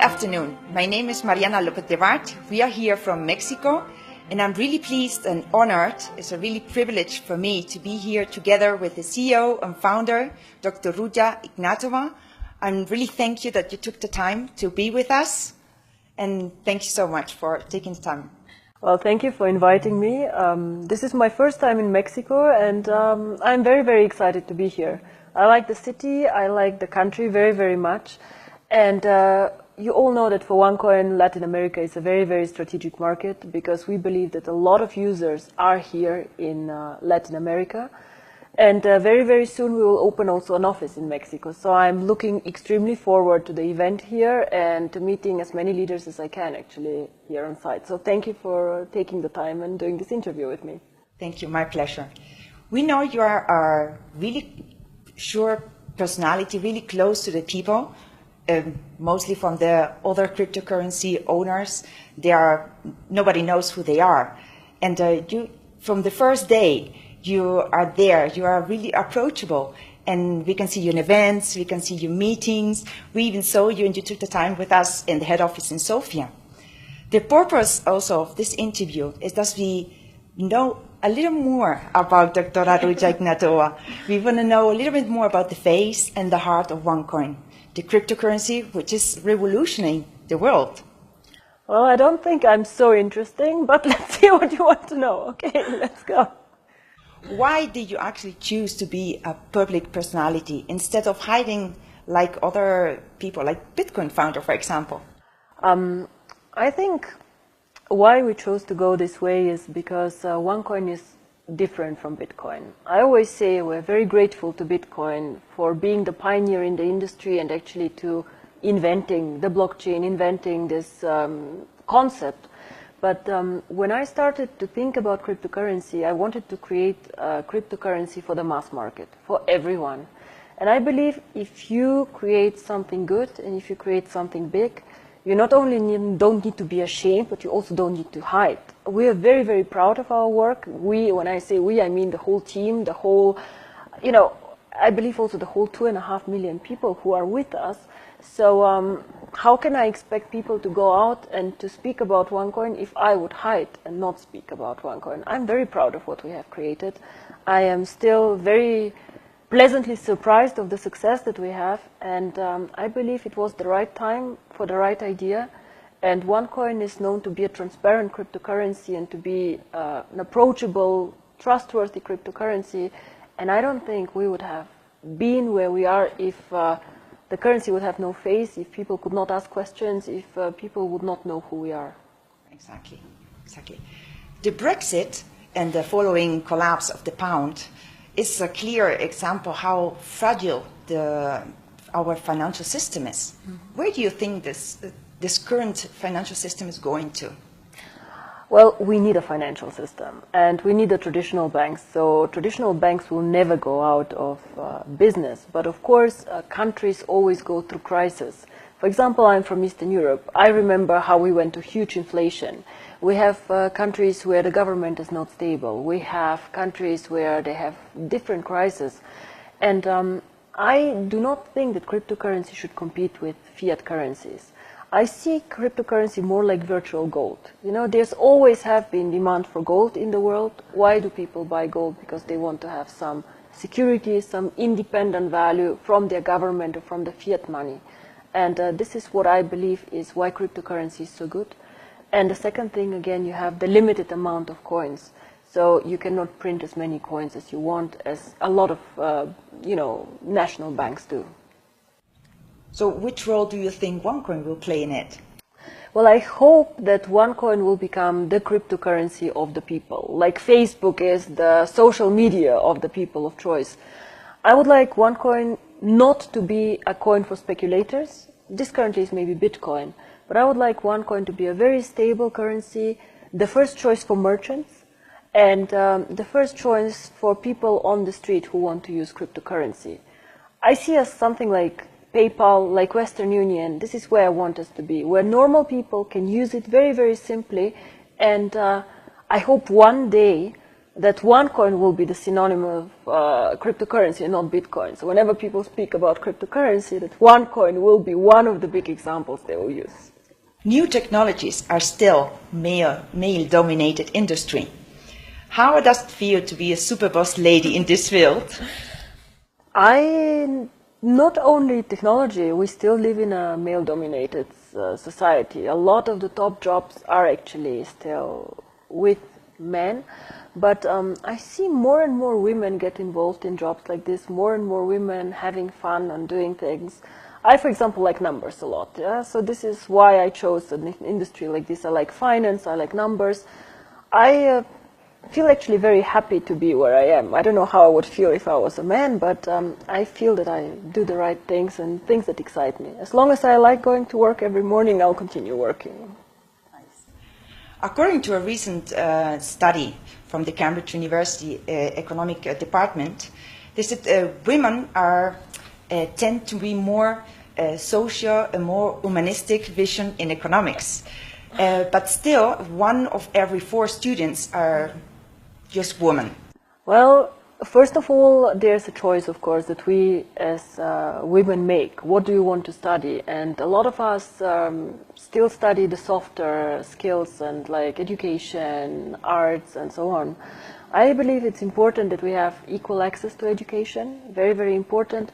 afternoon. My name is Mariana Lopez de Bart. We are here from Mexico, and I'm really pleased and honored. It's a really privilege for me to be here together with the CEO and founder, Dr. Ruja Ignatova. I'm really thank you that you took the time to be with us, and thank you so much for taking the time. Well, thank you for inviting me. This is my first time in Mexico, and I'm very, very excited to be here. I like the city, I like the country very, very much. And you all know that for OneCoin, Latin America is a very, very strategic market because we believe that a lot of users are here in Latin America. And very, very soon we will open also an office in Mexico. So I'm looking extremely forward to the event here and to meeting as many leaders as I can actually here on site. So thank you for taking the time and doing this interview with me. Thank you, my pleasure. We know you are a really sure personality, really close to the people. Mostly from the other cryptocurrency owners, nobody knows who they are. And you, from the first day, you are there, you are really approachable. And we can see you in events, we can see you in meetings. We even saw you and you took the time with us in the head office in Sofia. The purpose also of this interview is that we know a little more about Dr. Ruja Ignatova. We want to know a little bit more about the face and the heart of OneCoin, the cryptocurrency which is revolutionizing the world. Well, I don't think I'm so interesting, but let's see what you want to know. Okay, let's go. Why did you actually choose to be a public personality instead of hiding like other people, like Bitcoin founder, for example? I think why we chose to go this way is because OneCoin is different from Bitcoin. I always say we're very grateful to Bitcoin for being the pioneer in the industry and actually to inventing the blockchain, inventing this concept. But when I started to think about cryptocurrency, I wanted to create a cryptocurrency for the mass market, for everyone. And I believe if you create something good and if you create something big, you not only don't need to be ashamed, but you also don't need to hide. We are very, very proud of our work. We, when I say we, I mean the whole team, the whole, I believe also the whole 2.5 million people who are with us. So how can I expect people to go out and to speak about OneCoin if I would hide and not speak about OneCoin? I'm very proud of what we have created. I am still very pleasantly surprised of the success that we have, and I believe it was the right time for the right idea. And OneCoin is known to be a transparent cryptocurrency and to be an approachable, trustworthy cryptocurrency. And I don't think we would have been where we are if the currency would have no face, if people could not ask questions, if people would not know who we are. Exactly, exactly. The Brexit and the following collapse of the pound is a clear example how fragile our financial system is. Mm-hmm. Where do you think this current financial system is going to? Well, we need a financial system, and we need the traditional banks. So traditional banks will never go out of business. But of course, countries always go through crisis. For example, I'm from Eastern Europe. I remember how we went to huge inflation. We have countries where the government is not stable. We have countries where they have different crises. And I do not think that cryptocurrency should compete with fiat currencies. I see cryptocurrency more like virtual gold. There's always have been demand for gold in the world. Why do people buy gold? Because they want to have some security, some independent value from their government or from the fiat money. And this is what I believe is why cryptocurrency is so good. And the second thing, again, you have the limited amount of coins. So you cannot print as many coins as you want, as a lot of, national banks do. So which role do you think OneCoin will play in it? Well, I hope that OneCoin will become the cryptocurrency of the people, like Facebook is the social media of the people of choice. I would like OneCoin not to be a coin for speculators. This currently is maybe Bitcoin, but I would like OneCoin to be a very stable currency, the first choice for merchants, and the first choice for people on the street who want to use cryptocurrency. I see us something like PayPal, like Western Union. This is where I want us to be, where normal people can use it very, very simply. And I hope one day that OneCoin will be the synonym of cryptocurrency and not Bitcoin. So whenever people speak about cryptocurrency, that OneCoin will be one of the big examples they will use. New technologies are still male-dominated industry. How does it feel to be a super boss lady in this field? Not only technology, we still live in a male-dominated society. A lot of the top jobs are actually still with men, but I see more and more women get involved in jobs like this, more and more women having fun and doing things. I, for example, like numbers a lot, yeah? So this is why I chose an industry like this. I like finance, I like numbers. I feel actually very happy to be where I am. I don't know how I would feel if I was a man, but I feel that I do the right things and things that excite me. As long as I like going to work every morning, I'll continue working. Nice. According to a recent study from the Cambridge University Economic Department, they said women tend to be more social and more humanistic vision in economics. But still, 1 of every 4 students are just women. Well, first of all, there's a choice, of course, that we as women make. What do you want to study? And a lot of us still study the softer skills and like education, arts, and so on. I believe it's important that we have equal access to education, very, very important,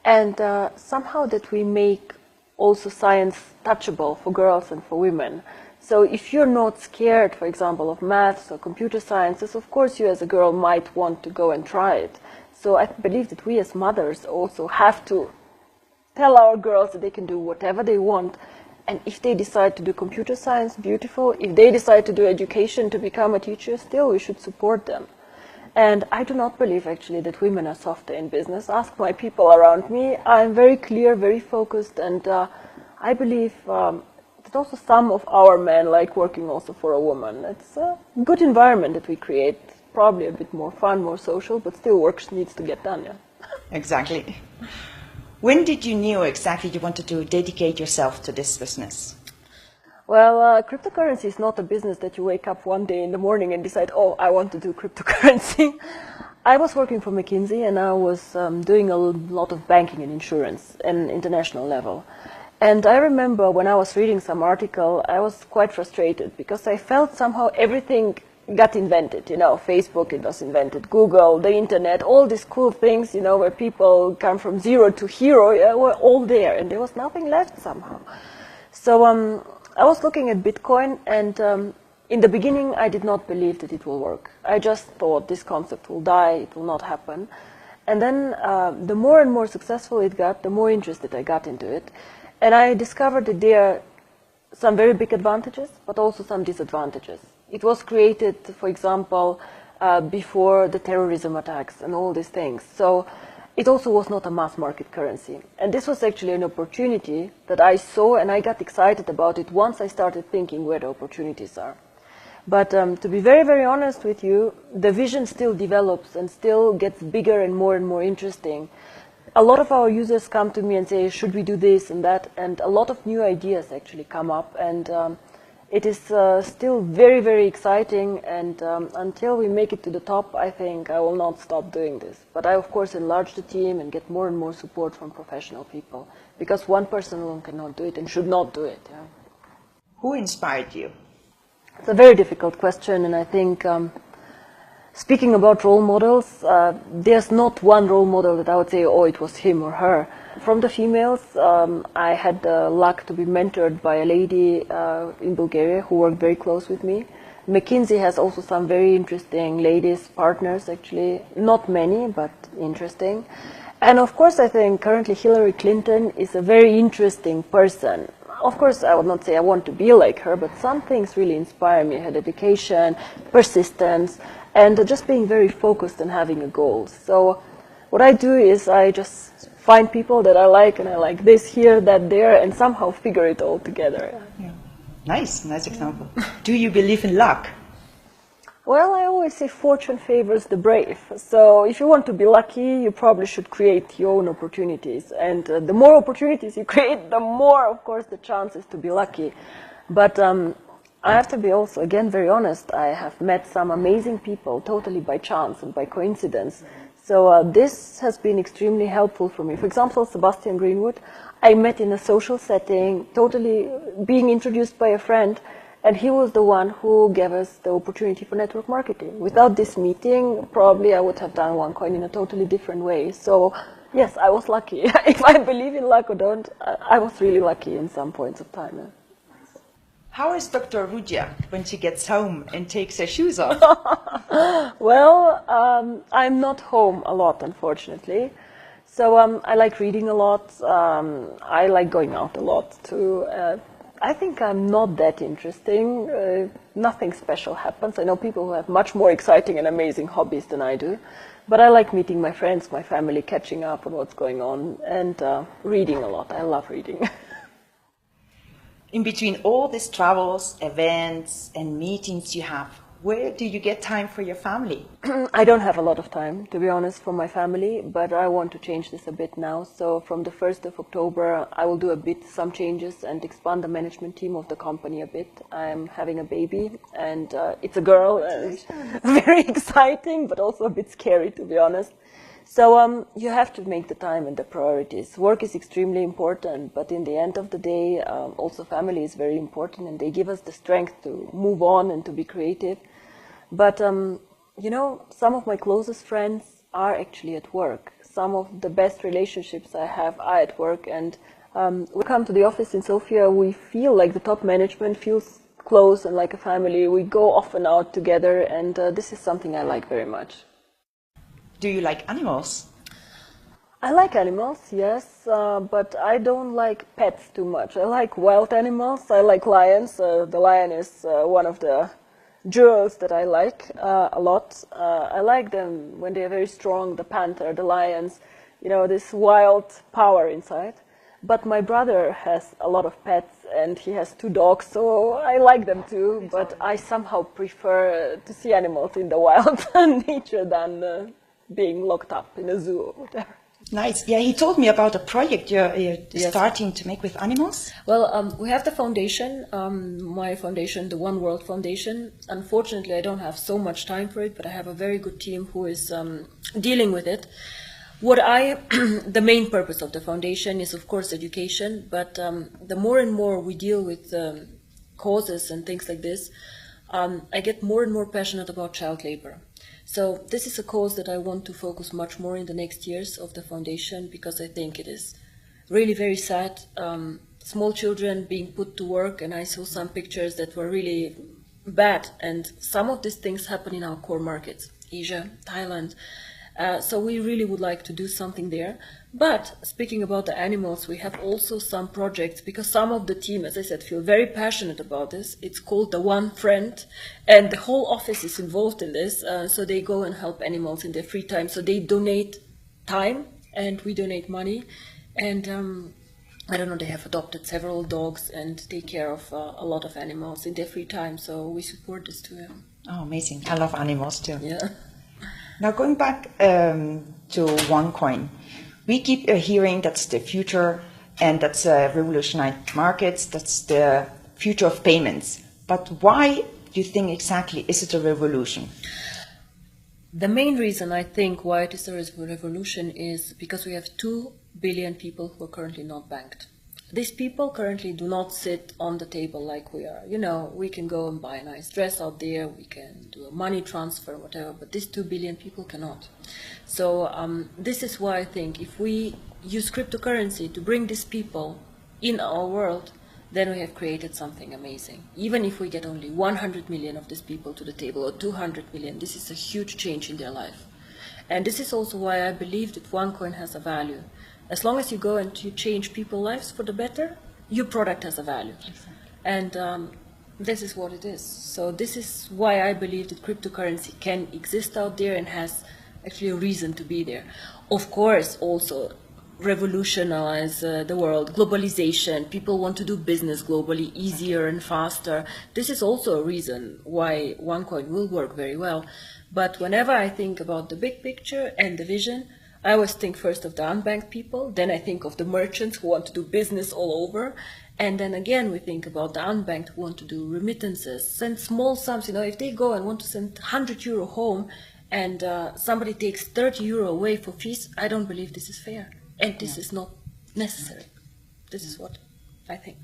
and somehow that we make also science touchable for girls and for women. So if you're not scared, for example, of maths or computer sciences, of course you as a girl might want to go and try it. So I believe that we as mothers also have to tell our girls that they can do whatever they want. And if they decide to do computer science, beautiful. If they decide to do education to become a teacher, still we should support them. And I do not believe actually that women are softer in business. Ask my people around me. I'm very clear, very focused, and I believe that also some of our men like working also for a woman. It's a good environment that we create, probably a bit more fun, more social, but still work needs to get done, yeah. Exactly. When did you know exactly you wanted to dedicate yourself to this business? Well, cryptocurrency is not a business that you wake up one day in the morning and decide, oh, I want to do cryptocurrency. I was working for McKinsey and I was doing a lot of banking and insurance at an international level. And I remember when I was reading some article, I was quite frustrated because I felt somehow everything got invented. You know, Facebook, it was invented, Google, the internet, all these cool things, you know, where people come from zero to hero, yeah, were all there and there was nothing left somehow. So I was looking at Bitcoin and in the beginning I did not believe that it will work. I just thought this concept will die, it will not happen. And then the more and more successful it got, the more interested I got into it. And I discovered that there are some very big advantages, but also some disadvantages. It was created, for example, before the terrorism attacks and all these things. So it also was not a mass market currency. And this was actually an opportunity that I saw and I got excited about it once I started thinking where the opportunities are. But to be very, very honest with you, the vision still develops and still gets bigger and more interesting. A lot of our users come to me and say, should we do this and that? And a lot of new ideas actually come up. And it is still very, very exciting. And until we make it to the top, I think I will not stop doing this. But I, of course, enlarge the team and get more and more support from professional people. Because one person alone cannot do it and should not do it. Yeah. Who inspired you? It's a very difficult question. And I think speaking about role models, there's not one role model that I would say, oh, it was him or her. From the females, I had the luck to be mentored by a lady in Bulgaria who worked very close with me. McKinsey has also some very interesting ladies partners, actually. Not many, but interesting. And of course, I think currently Hillary Clinton is a very interesting person. Of course, I would not say I want to be like her, but some things really inspire me. Her dedication, persistence, and just being very focused and having a goal. So what I do is I just find people that I like, and I like this here, that there, and somehow figure it all together. Yeah. Nice example. Do you believe in luck? Well, I always say fortune favors the brave. So if you want to be lucky, you probably should create your own opportunities. And the more opportunities you create, the more, of course, the chances to be lucky. But I have to be also, again, very honest. I have met some amazing people totally by chance and by coincidence. So this has been extremely helpful for me. For example, Sebastian Greenwood, I met in a social setting, totally being introduced by a friend, and he was the one who gave us the opportunity for network marketing. Without this meeting, probably I would have done OneCoin in a totally different way. So yes, I was lucky. If I believe in luck or don't, I was really lucky in some points of time. Yeah. How is Dr. Ruja when she gets home and takes her shoes off? Well, I'm not home a lot, unfortunately. So I like reading a lot. I like going out a lot too. I think I'm not that interesting. Nothing special happens. I know people who have much more exciting and amazing hobbies than I do. But I like meeting my friends, my family, catching up on what's going on, and reading a lot. I love reading. In between all these travels, events, and meetings you have, where do you get time for your family? I don't have a lot of time, to be honest, for my family, but I want to change this a bit now. So from the 1st of October, I will do some changes and expand the management team of the company a bit. I'm having a baby, and it's a girl, and very exciting, but also a bit scary, to be honest. So you have to make the time and the priorities. Work is extremely important, but in the end of the day, also family is very important, and they give us the strength to move on and to be creative. But, you know, some of my closest friends are actually at work. Some of the best relationships I have are at work, and we come to the office in Sofia, we feel like the top management feels close and like a family. We go often out together, and this is something I like very much. Do you like animals? I like animals, yes, but I don't like pets too much. I like wild animals. I like lions. The lion is one of the jewels that I like a lot. I like them when they are very strong, the panther, the lions, you know, this wild power inside. But my brother has a lot of pets, and he has 2 dogs, so I like them too, but I somehow prefer to see animals in the wild nature than being locked up in a zoo or whatever. Nice. Yeah, he told me about a project you're starting to make with animals. Well, we have the foundation, my foundation, the One World Foundation. Unfortunately, I don't have so much time for it, but I have a very good team who is dealing with it. The main purpose of the foundation is, of course, education, but the more and more we deal with causes and things like this, I get more and more passionate about child labor. So this is a cause that I want to focus much more in the next years of the foundation, because I think it is really very sad. Small children being put to work, and I saw some pictures that were really bad, and some of these things happen in our core markets, Asia, Thailand. So we really would like to do something there. But speaking about the animals, we have also some projects, because some of the team, as I said, feel very passionate about this. It's called the One Friend, and the whole office is involved in this. So they go and help animals in their free time. So they donate time, and we donate money. And I don't know, they have adopted several dogs and take care of a lot of animals in their free time. So we support this too. Oh, amazing. I love animals too. Yeah. Now going back to OneCoin, we keep hearing that's the future, and that's revolutionize markets, that's the future of payments. But why do you think exactly is it a revolution? The main reason I think why it is a revolution is because we have 2 billion people who are currently not banked. These people currently do not sit on the table like we are. You know, we can go and buy a nice dress out there, we can do a money transfer, whatever, but these 2 billion people cannot. So this is why I think if we use cryptocurrency to bring these people in our world, then we have created something amazing. Even if we get only 100 million of these people to the table, or 200 million, this is a huge change in their life. And this is also why I believe that OneCoin has a value. As long as you go and you change people's lives for the better, your product has a value. And this is what it is. So this is why I believe that cryptocurrency can exist out there and has actually a reason to be there. Of course, also revolutionize the world, globalization, people want to do business globally easier and faster. This is also a reason why OneCoin will work very well. But whenever I think about the big picture and the vision, I always think first of the unbanked people, then I think of the merchants who want to do business all over, And then again, we think about the unbanked who want to do remittances, send small sums. You know, if they go and want to send €100 home and somebody takes €30 away for fees, I don't believe this is fair. And this is not necessary. This is what I think.